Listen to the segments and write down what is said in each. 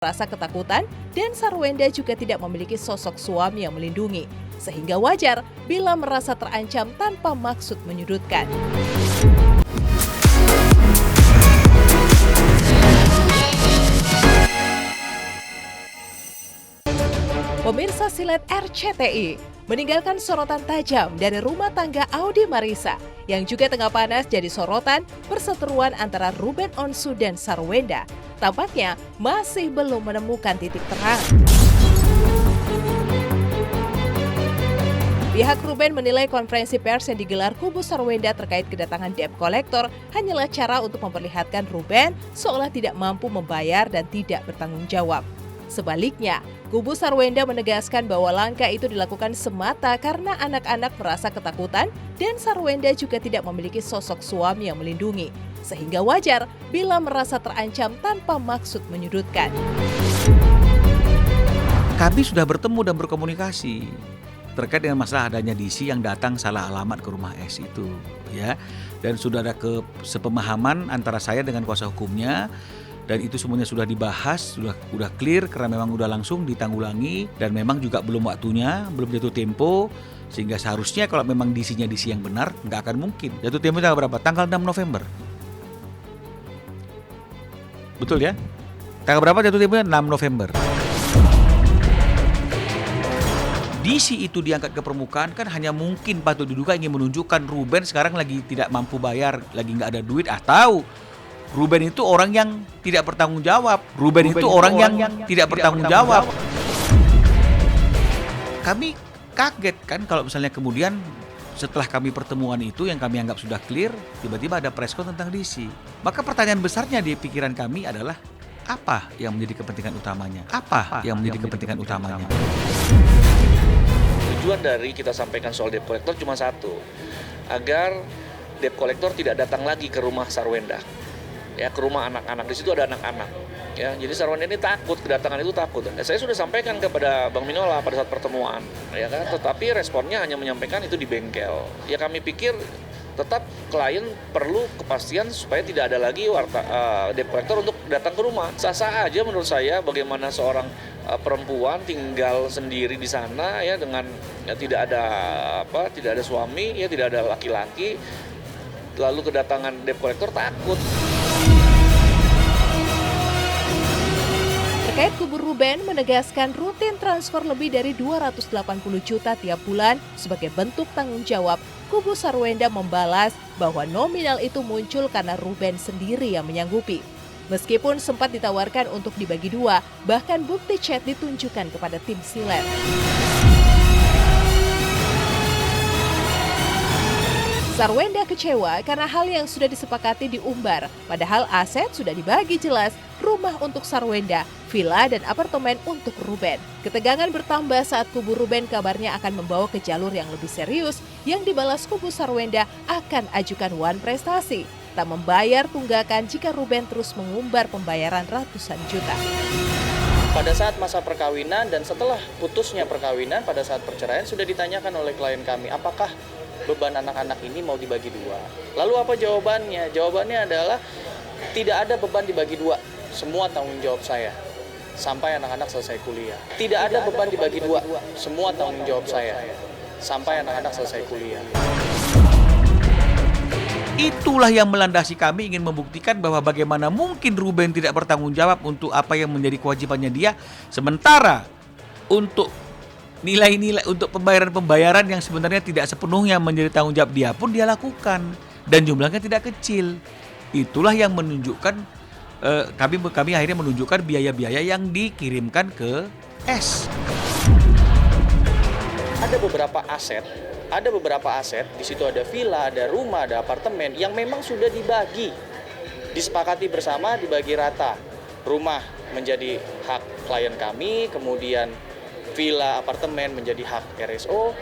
Rasa ketakutan dan Sarwenda juga tidak memiliki sosok suami yang melindungi, sehingga wajar bila merasa terancam tanpa maksud menyudutkan. Pemirsa Silet RCTI meninggalkan sorotan tajam dari rumah tangga Audi Marissa yang juga tengah panas jadi sorotan perseteruan antara Ruben Onsu dan Sarwenda. Tampaknya masih belum menemukan titik terang. Pihak Ruben menilai konferensi pers yang digelar kubu Sarwenda terkait kedatangan debt collector hanyalah cara untuk memperlihatkan Ruben seolah tidak mampu membayar dan tidak bertanggung jawab. Sebaliknya, kubu Sarwenda menegaskan bahwa langkah itu dilakukan semata karena anak-anak merasa ketakutan dan Sarwenda juga tidak memiliki sosok suami yang melindungi, sehingga wajar bila merasa terancam tanpa maksud menyudutkan. Kami sudah bertemu dan berkomunikasi terkait dengan masalah adanya DC yang datang salah alamat ke rumah S itu, ya. Dan sudah ada sepemahaman antara saya dengan kuasa hukumnya. Dan itu semuanya sudah dibahas, sudah clear karena memang sudah langsung ditanggulangi dan memang juga belum waktunya, belum jatuh tempo, sehingga seharusnya kalau memang DC-nya DC yang benar, nggak akan mungkin. Jatuh tempo tanggal berapa? Tanggal 6 November. Betul ya? Tanggal berapa jatuh temponya? 6 November. DC itu diangkat ke permukaan kan hanya mungkin patut diduga ingin menunjukkan Ruben sekarang lagi tidak mampu bayar, lagi nggak ada duit, atau Ruben itu orang yang tidak bertanggung jawab. Ruben itu orang yang tidak bertanggung jawab. Kami kaget kan kalau misalnya kemudian setelah kami pertemuan itu yang kami anggap sudah clear, tiba-tiba ada preskon tentang DC. Maka pertanyaan besarnya di pikiran kami adalah apa yang menjadi kepentingan utamanya? Apa yang menjadi kepentingan utamanya? Tujuan dari kita sampaikan soal debt collector cuma satu, agar debt collector tidak datang lagi ke rumah Sarwenda. Ya, ke rumah anak-anak, di situ ada anak-anak. Ya, jadi Sarwenda ini takut, kedatangan itu takut. Ya, saya sudah sampaikan kepada Bang Minola pada saat pertemuan, ya kan. Tetapi responnya hanya menyampaikan itu di bengkel. Ya, kami pikir tetap klien perlu kepastian supaya tidak ada lagi debt collector untuk datang ke rumah. Sah-sah aja menurut saya bagaimana seorang perempuan tinggal sendiri di sana ya dengan ya, tidak ada suami, ya tidak ada laki-laki. Lalu kedatangan debt collector takut. Terkait kubu Ruben menegaskan rutin transfer lebih dari 280 juta tiap bulan sebagai bentuk tanggung jawab, kubu Sarwenda membalas bahwa nominal itu muncul karena Ruben sendiri yang menyanggupi. Meskipun sempat ditawarkan untuk dibagi dua, bahkan bukti chat ditunjukkan kepada tim Silet. Sarwenda kecewa karena hal yang sudah disepakati diumbar, padahal aset sudah dibagi jelas, rumah untuk Sarwenda, villa dan apartemen untuk Ruben. Ketegangan bertambah saat kubu Ruben kabarnya akan membawa ke jalur yang lebih serius, yang dibalas kubu Sarwenda akan ajukan wan prestasi, tak membayar tunggakan jika Ruben terus mengumbar pembayaran ratusan juta. Pada saat masa perkawinan dan setelah putusnya perkawinan, pada saat perceraian sudah ditanyakan oleh klien kami, apakah beban anak-anak ini mau dibagi dua. Lalu apa jawabannya? Jawabannya adalah tidak ada beban dibagi dua, semua tanggung jawab saya sampai anak-anak selesai kuliah. Tidak ada beban dibagi dua, semua tanggung jawab saya sampai anak-anak selesai kuliah. Itulah yang melandasi kami ingin membuktikan bahwa bagaimana mungkin Ruben tidak bertanggung jawab untuk apa yang menjadi kewajibannya dia, sementara untuk nilai-nilai untuk pembayaran yang sebenarnya tidak sepenuhnya menjadi tanggung jawab dia pun dia lakukan dan jumlahnya tidak kecil. Itulah yang menunjukkan kami akhirnya menunjukkan biaya-biaya yang dikirimkan ke S. Ada beberapa aset, di situ ada villa, ada rumah, ada apartemen yang memang sudah dibagi, disepakati bersama, dibagi rata. Rumah menjadi hak klien kami, kemudian villa, apartemen menjadi hak RSO.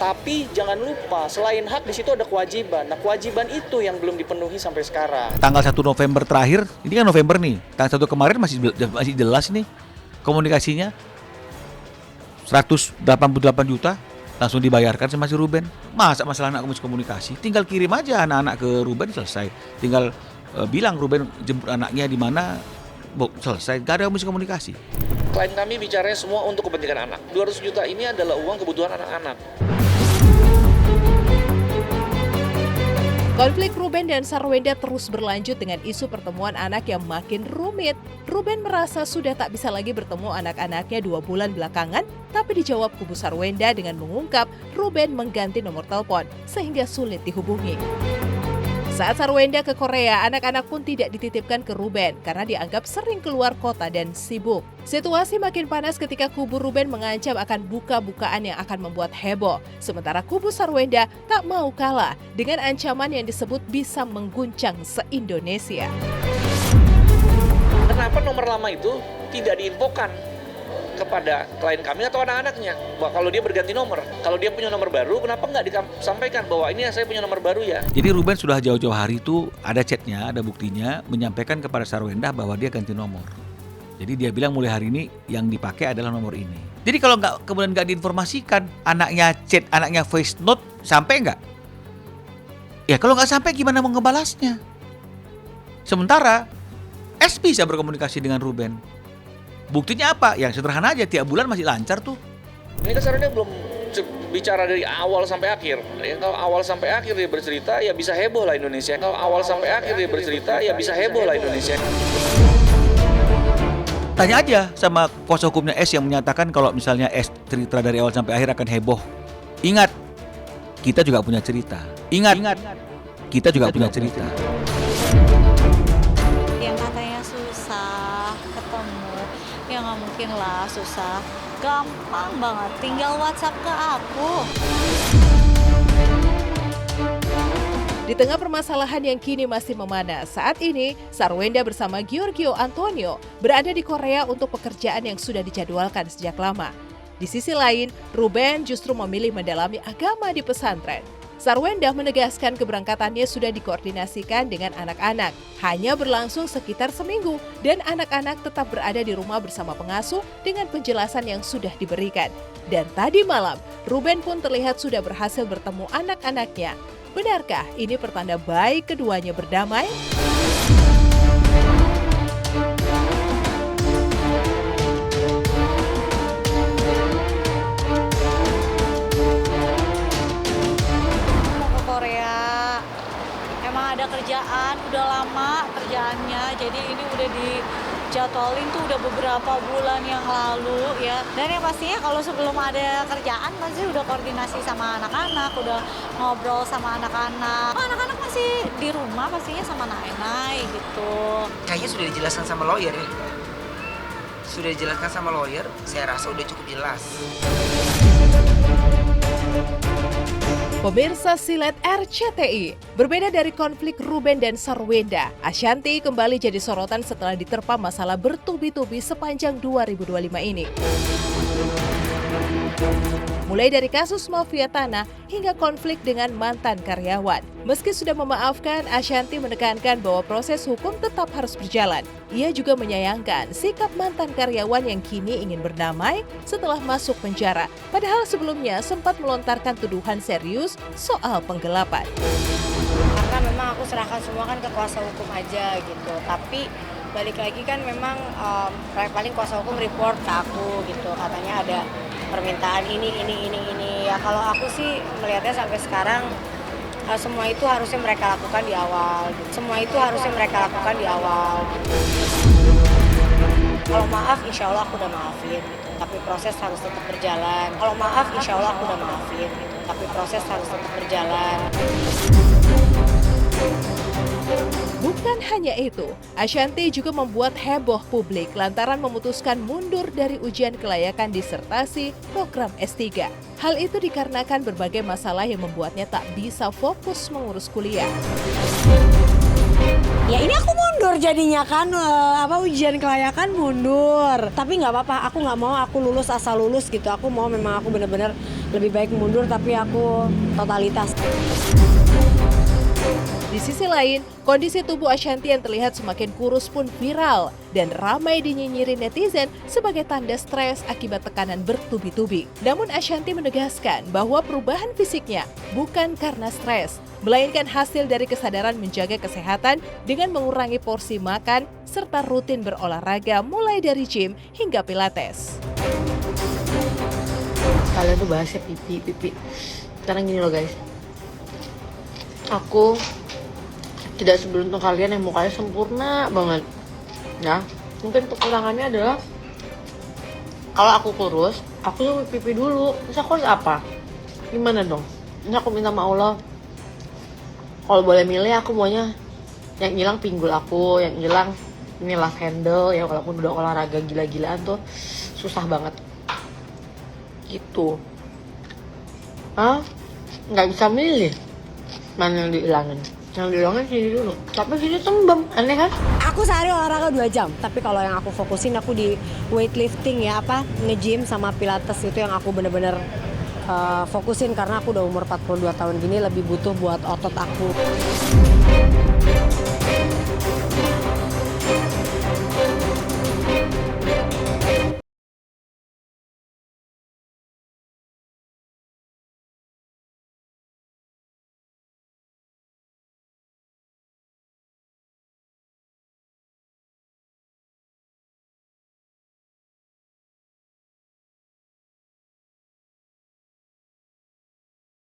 Tapi jangan lupa, selain hak di situ ada kewajiban. Nah, kewajiban itu yang belum dipenuhi sampai sekarang. Tanggal 1 November terakhir, ini kan November nih. Tanggal 1 kemarin masih jelas nih komunikasinya. 188 juta langsung dibayarkan sama si Ruben. Masa masalah anak komunikasi? Tinggal kirim aja anak-anak ke Ruben selesai. Tinggal bilang Ruben jemput anaknya di mana, selesai, gak ada miskomunikasi. Klien kami bicaranya semua untuk kepentingan anak. 200 juta ini adalah uang kebutuhan anak-anak. Konflik Ruben dan Sarwenda terus berlanjut dengan isu pertemuan anak yang makin rumit. Ruben merasa sudah tak bisa lagi bertemu anak-anaknya 2 bulan belakangan, tapi dijawab kubu Sarwenda dengan mengungkap Ruben mengganti nomor telepon sehingga sulit dihubungi. Saat Sarwenda ke Korea, anak-anak pun tidak dititipkan ke Ruben karena dianggap sering keluar kota dan sibuk. Situasi makin panas ketika kubu Ruben mengancam akan buka-bukaan yang akan membuat heboh. Sementara kubu Sarwenda tak mau kalah dengan ancaman yang disebut bisa mengguncang se-Indonesia. Kenapa nomor lama itu tidak diinfokan kepada klien kami atau anak-anaknya bahwa kalau dia berganti nomor, kalau dia punya nomor baru, kenapa nggak disampaikan bahwa ini saya punya nomor baru ya? Jadi Ruben sudah jauh-jauh hari itu ada chatnya, ada buktinya, menyampaikan kepada Sarwenda bahwa dia ganti nomor. Jadi dia bilang mulai hari ini yang dipakai adalah nomor ini. Jadi kalau kemudian nggak diinformasikan, anaknya chat, anaknya voice note, sampai nggak? Ya kalau nggak sampai gimana mau ngebalasnya? Sementara S bisa berkomunikasi dengan Ruben. Buktinya apa? Yang sederhana aja, tiap bulan masih lancar tuh. Ini kesannya belum bicara dari awal sampai akhir. Ya, kalau awal sampai akhir dia bercerita, ya bisa heboh lah Indonesia. Kalau awal sampai akhir dia bercerita, ya bisa heboh lah Indonesia. Tanya aja sama kuasa hukumnya S yang menyatakan kalau misalnya S cerita dari awal sampai akhir akan heboh. Ingat, kita juga punya cerita. Ingat, kita juga punya cerita. Yang katanya susah ketemu, ya nggak mungkin lah susah. Gampang banget, tinggal WhatsApp ke aku. Di tengah permasalahan yang kini masih memanas, saat ini Sarwenda bersama Giorgio Antonio berada di Korea untuk pekerjaan yang sudah dijadwalkan sejak lama. Di sisi lain, Ruben justru memilih mendalami agama di pesantren. Sarwenda menegaskan keberangkatannya sudah dikoordinasikan dengan anak-anak, hanya berlangsung sekitar seminggu dan anak-anak tetap berada di rumah bersama pengasuh dengan penjelasan yang sudah diberikan. Dan tadi malam, Ruben pun terlihat sudah berhasil bertemu anak-anaknya. Benarkah ini pertanda baik keduanya berdamai? Ada kerjaan, udah lama kerjaannya, jadi ini udah dijadwalin tuh udah beberapa bulan yang lalu ya. Dan yang pastinya kalau sebelum ada kerjaan pasti udah koordinasi sama anak-anak, udah ngobrol sama anak-anak. Anak-anak masih di rumah pastinya sama Nai gitu. Kayaknya sudah dijelaskan sama lawyer ya. Sudah dijelaskan sama lawyer, saya rasa udah cukup jelas. Pemirsa Silet RCTI, berbeda dari konflik Ruben dan Sarwenda, Ashanti kembali jadi sorotan setelah diterpa masalah bertubi-tubi sepanjang 2025 ini. Mulai dari kasus mafia tanah hingga konflik dengan mantan karyawan. Meski sudah memaafkan, Ashanti menekankan bahwa proses hukum tetap harus berjalan. Ia juga menyayangkan sikap mantan karyawan yang kini ingin berdamai setelah masuk penjara. Padahal sebelumnya sempat melontarkan tuduhan serius soal penggelapan. Karena memang aku serahkan semua kan ke kuasa hukum aja gitu. Tapi balik lagi kan memang paling kuasa hukum report ke aku gitu. Katanya ada permintaan ini. Ya kalau aku sih melihatnya sampai sekarang semua itu harusnya mereka lakukan di awal. Kalau maaf, insya Allah aku udah maafin gitu. Tapi proses harus tetap berjalan. Bukan hanya itu, Ashanti juga membuat heboh publik lantaran memutuskan mundur dari ujian kelayakan disertasi program S3. Hal itu dikarenakan berbagai masalah yang membuatnya tak bisa fokus mengurus kuliah. Ya ini aku mundur jadinya kan, ujian kelayakan mundur. Tapi nggak apa-apa, aku nggak mau aku lulus asal lulus gitu. Aku mau memang aku benar-benar lebih baik mundur tapi aku totalitas. Di sisi lain, kondisi tubuh Ashanti yang terlihat semakin kurus pun viral dan ramai dinyinyiri netizen sebagai tanda stres akibat tekanan bertubi-tubi. Namun Ashanti menegaskan bahwa perubahan fisiknya bukan karena stres, melainkan hasil dari kesadaran menjaga kesehatan dengan mengurangi porsi makan serta rutin berolahraga mulai dari gym hingga pilates. Kalian tuh bahasnya pipi. Sekarang gini loh guys, aku tidak seberuntung kalian yang mukanya sempurna banget. Ya, mungkin kekurangannya adalah kalau aku kurus, aku tuh pipi dulu. Terus aku harus apa? Gimana dong? Ini aku minta sama Allah, kalau boleh milih aku maunya yang hilang pinggul aku, yang hilang ini love handle ya, walaupun udah olahraga gila-gilaan tuh susah banget gitu. Nggak bisa milih mana yang dihilangin. Yang dihilangin sini dulu, tapi sini tembem, aneh kan? Aku sehari olahraga 2 jam, tapi kalau yang aku fokusin aku di weightlifting ya, nge-gym sama pilates, itu yang aku bener-bener fokusin karena aku udah umur 42 tahun gini, lebih butuh buat otot aku.